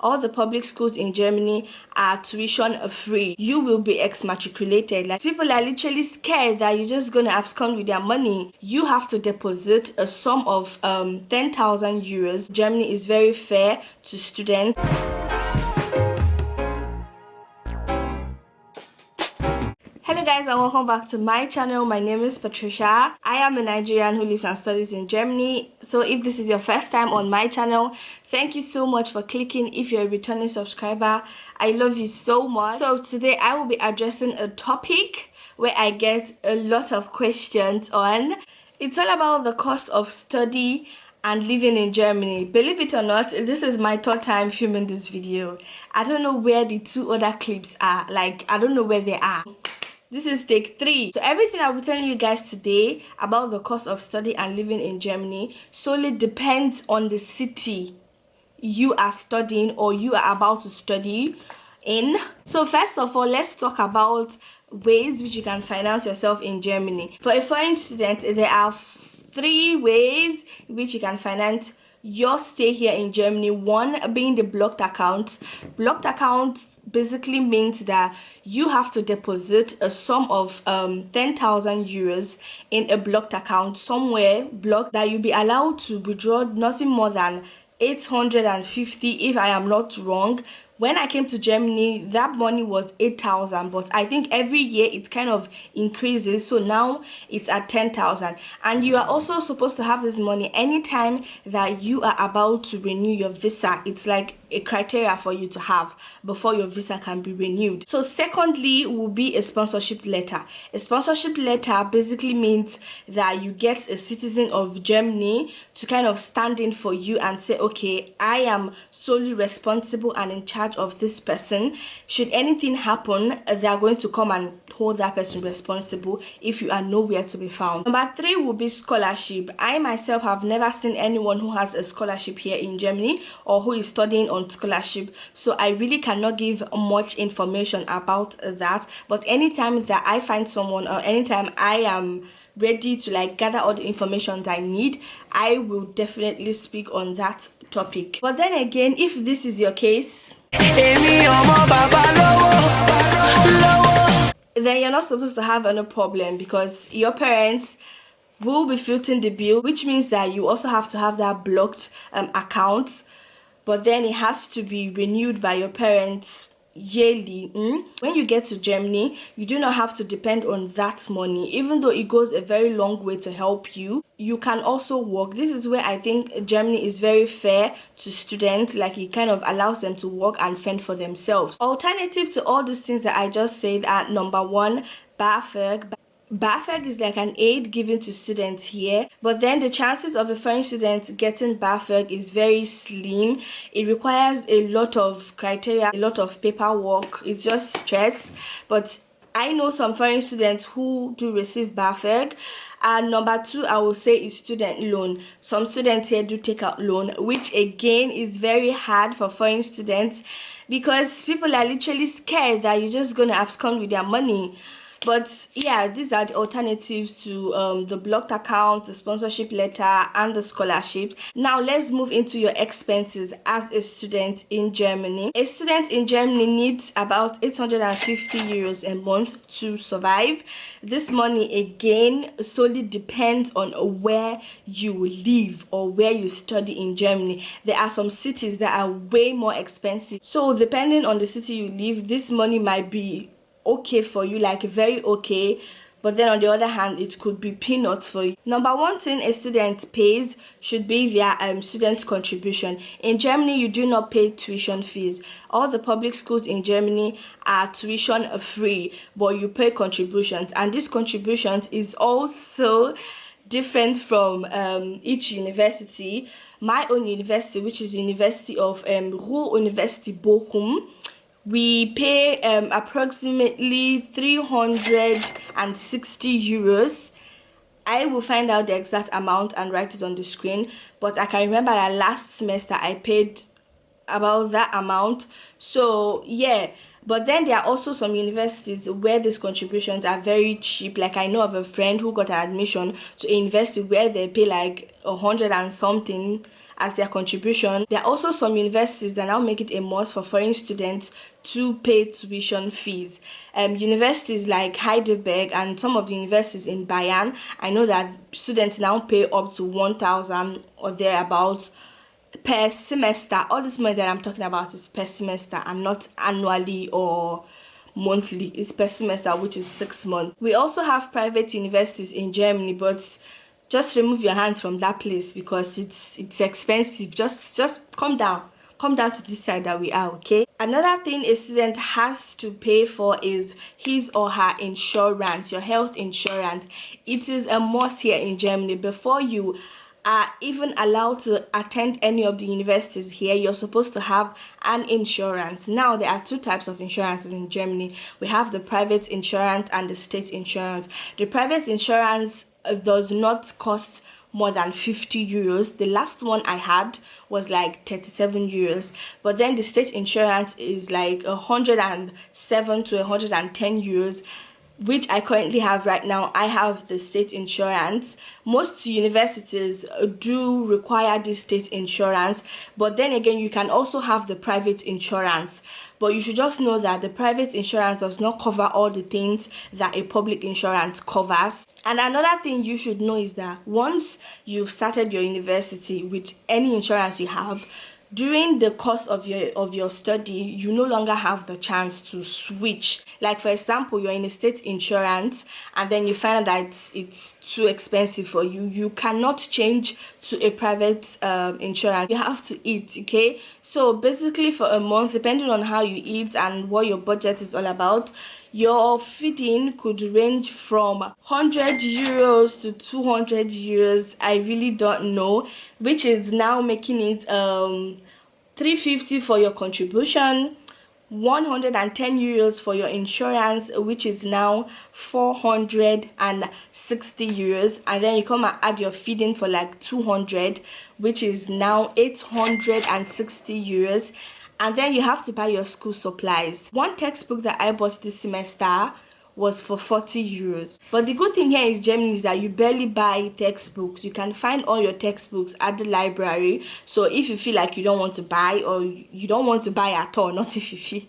all the public schools in Germany are tuition free. You will be exmatriculated. Like, people are literally scared that you're just gonna abscond with their money. You have to deposit a sum of 10,000 euros. Germany is very fair to students. Hello guys, and welcome back to my channel. My name is Patricia. I am a Nigerian who lives and studies in Germany. So if this is your first time on my channel, thank you so much for clicking. If you're a returning subscriber, I love you so much. So today I will be addressing a topic where I get a lot of questions on. It's all about the cost of study and living in Germany. Believe it or not, this is my third time filming this video. I don't know where the two other clips are. Like, I don't know where they are. This is take 3. So everything I'll be telling you guys today about the cost of study and living in Germany solely depends on the city you are studying or you are about to study in. So first of all, let's talk about ways which you can finance yourself in Germany. For a foreign student, there are 3 ways which you can finance your stay here in Germany. One being the blocked accounts. Blocked accounts basically means that you have to deposit a sum of 10,000 euros in a blocked account somewhere blocked, that you'll be allowed to withdraw nothing more than 850 if I am not wrong. When I came to Germany, that money was 8,000, but I think every year it kind of increases, so now it's at 10,000. And you are also supposed to have this money anytime that you are about to renew your visa. It's like a criteria for you to have before your visa can be renewed. So secondly will be a sponsorship letter. A sponsorship letter basically means that you get a citizen of Germany to kind of stand in for you and say, okay, I am solely responsible and in charge of this person. Should anything happen, they are going to come and hold that person responsible if you are nowhere to be found. Number 3 will be scholarship. I myself have never seen anyone who has a scholarship here in Germany or who is studying on scholarship, so I really cannot give much information about that. But anytime that I find someone, or anytime I am ready to like gather all the information that I need, I will definitely speak on that topic. But then again, if this is your case, then you're not supposed to have any problem, because your parents will be footing the bill, which means that you also have to have that blocked account, but then it has to be renewed by your parents yearly. When you get to Germany, you do not have to depend on that money, even though it goes a very long way to help you. You can also work. This is where I think Germany is very fair to students. Like, it kind of allows them to work and fend for themselves. Alternative to all these things that I just said are: number 1, BAföG. BAföG is like an aid given to students here, but then the chances of a foreign student getting BAföG is very slim. It requires a lot of criteria, a lot of paperwork. It's just stress. But I know some foreign students who do receive BAföG. And number 2, I will say, is student loan. Some students here do take out loan, which again is very hard for foreign students, because people are literally scared that you're just gonna abscond with their money. But yeah, these are the alternatives to the blocked account, the sponsorship letter, and the scholarships. Now let's move into your expenses as a student in Germany. A student in Germany needs about 850 euros a month to survive. This money again solely depends on where you live or where you study in Germany. There are some cities that are way more expensive, so depending on the city you live, this money might be okay for you, like very okay, but then on the other hand, it could be peanuts for you. Number 1 thing a student pays should be their student contribution. In Germany, you do not pay tuition fees. All the public schools in Germany are tuition free, but you pay contributions, and these contributions is also different from each university. My own university, which is University of Ruhr University Bochum, we pay approximately 360 euros. I will find out the exact amount and write it on the screen, but I can remember that last semester I paid about that amount. So yeah, but then there are also some universities where these contributions are very cheap. Like, I know of a friend who got an admission to a university where they pay like 100 and something. as their contribution. There are also some universities that now make it a must for foreign students to pay tuition fees. Universities like Heidelberg and some of the universities in Bayern, I know that students now pay up to 1,000 or thereabouts per semester. All this money that I'm talking about is per semester and not annually or monthly. It's per semester, which is 6 months. We also have private universities in Germany, but just remove your hands from that place because it's expensive. Just come down to this side that we are, okay? Another thing a student has to pay for is his or her insurance, your health insurance. It is a must here in Germany. Before you are even allowed to attend any of the universities here, you're supposed to have an insurance. Now, there are two types of insurances in Germany. We have the private insurance and the state insurance. The private insurance does not cost more than 50 euros. The last one I had was like 37 euros, but then the state insurance is like 107 to 110 euros, which I currently have right now. I have the state insurance. Most universities do require this state insurance, but then again, you can also have the private insurance. But you should just know that the private insurance does not cover all the things that a public insurance covers. And another thing you should know is that once you've started your university with any insurance you have, during the course of your study, you no longer have the chance to switch. Like, for example, you're in a state insurance and then you find that it's too expensive for you. You cannot change to a private insurance. You have to eat, okay? So basically, for a month, depending on how you eat and what your budget is all about, your feeding could range from 100 euros to 200 euros. I really don't know, which is now making it 350 for your contribution, 110 euros for your insurance, which is now 460 euros, and then you come and add your feeding for like 200, which is now 860 euros. And then you have to buy your school supplies. One textbook that I bought this semester was for 40 euros. But the good thing here in Germany is that you barely buy textbooks. You can find all your textbooks at the library. So if you feel like you don't want to buy, or you don't want to buy at all, not if you feel,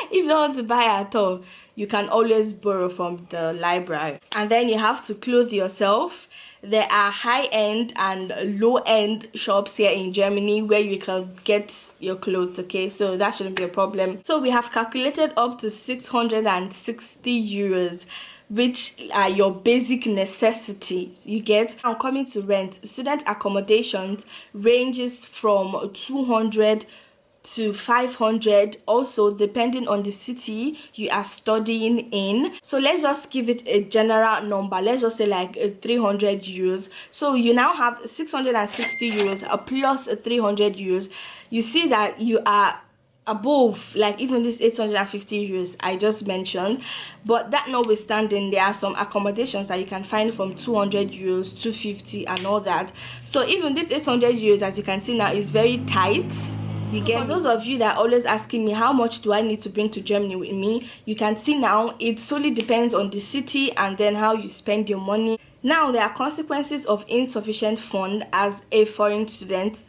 if you don't want to buy at all, you can always borrow from the library. And then you have to clothe yourself. There are high-end and low-end shops here in Germany where you can get your clothes, okay? So that shouldn't be a problem. So we have calculated up to 660 euros, which are your basic necessities, you get. Now coming to rent, student accommodations ranges from 200 to 500, also depending on the city you are studying in. So let's just give it a general number. Let's just say like 300 euros. So you now have 660 euros plus 300 euros. You see that you are above like even this 850 euros I just mentioned. But that notwithstanding, there are some accommodations that you can find from 200 euros, 250 and all that. So even this 800 euros, as you can see now, is very tight. For those of you that are always asking me how much do I need to bring to Germany with me, you can see now it solely depends on the city and then how you spend your money. Now there are consequences of insufficient fund as a foreign student.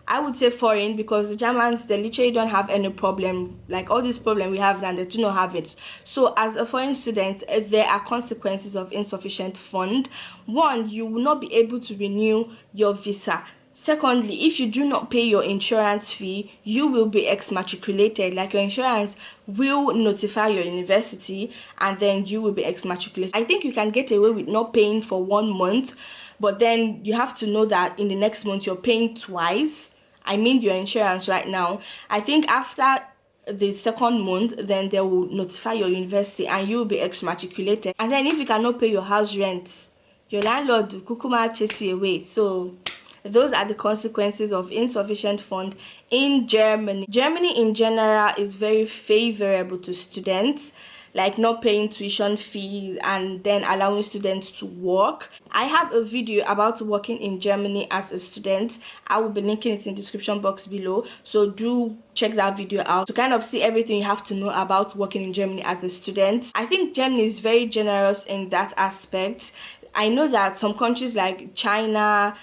I would say foreign because the Germans, they literally don't have any problem. Like all this problem we have now, they do not have it. So as a foreign student, there are consequences of insufficient fund. One, you will not be able to renew your visa. Secondly, if you do not pay your insurance fee, you will be exmatriculated. Like your insurance will notify your university and then you will be exmatriculated. I think you can get away with not paying for 1 month, but then you have to know that in the next month you're paying twice. I mean your insurance right now. I think after the second month, then they will notify your university and you will be exmatriculated. And then if you cannot pay your house rent, your landlord will kukuma chase you away. So those are the consequences of insufficient fund in Germany. Germany in general is very favorable to students, like not paying tuition fees and then allowing students to work. I have a video about working in Germany as a student. I will be linking it in the description box below, so do check that video out to kind of see everything you have to know about working in Germany as a student. I think Germany is very generous in that aspect. I know that some countries like China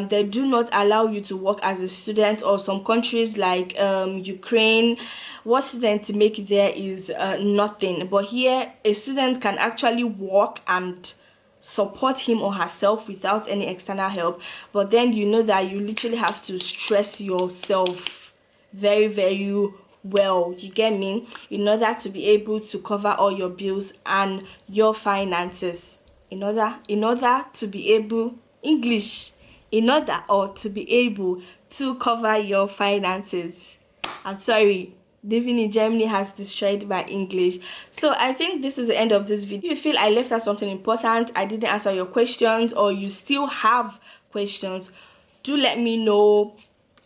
they do not allow you to work as a student, or some countries like Ukraine, what students make there is nothing. But here a student can actually work and support him or herself without any external help. But then you know that you literally have to stress yourself very, very well, you get me, in order to be able to cover all your bills and your finances. In order to be able to be able to cover your finances. I'm sorry, living in Germany has destroyed my English. So I think this is the end of this video. If you feel I left out something important, I didn't answer your questions, or you still have questions, do let me know.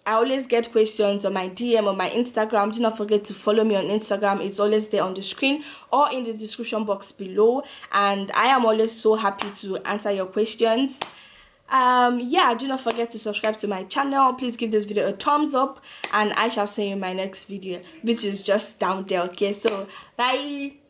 I always get questions on my DM or my Instagram. Do not forget to follow me on Instagram. It's always there on the screen or in the description box below, and I am always so happy to answer your questions. Yeah, do not forget to subscribe to my channel. Please give this video a thumbs up, and I shall see you in my next video, which is just down there. Okay, so bye.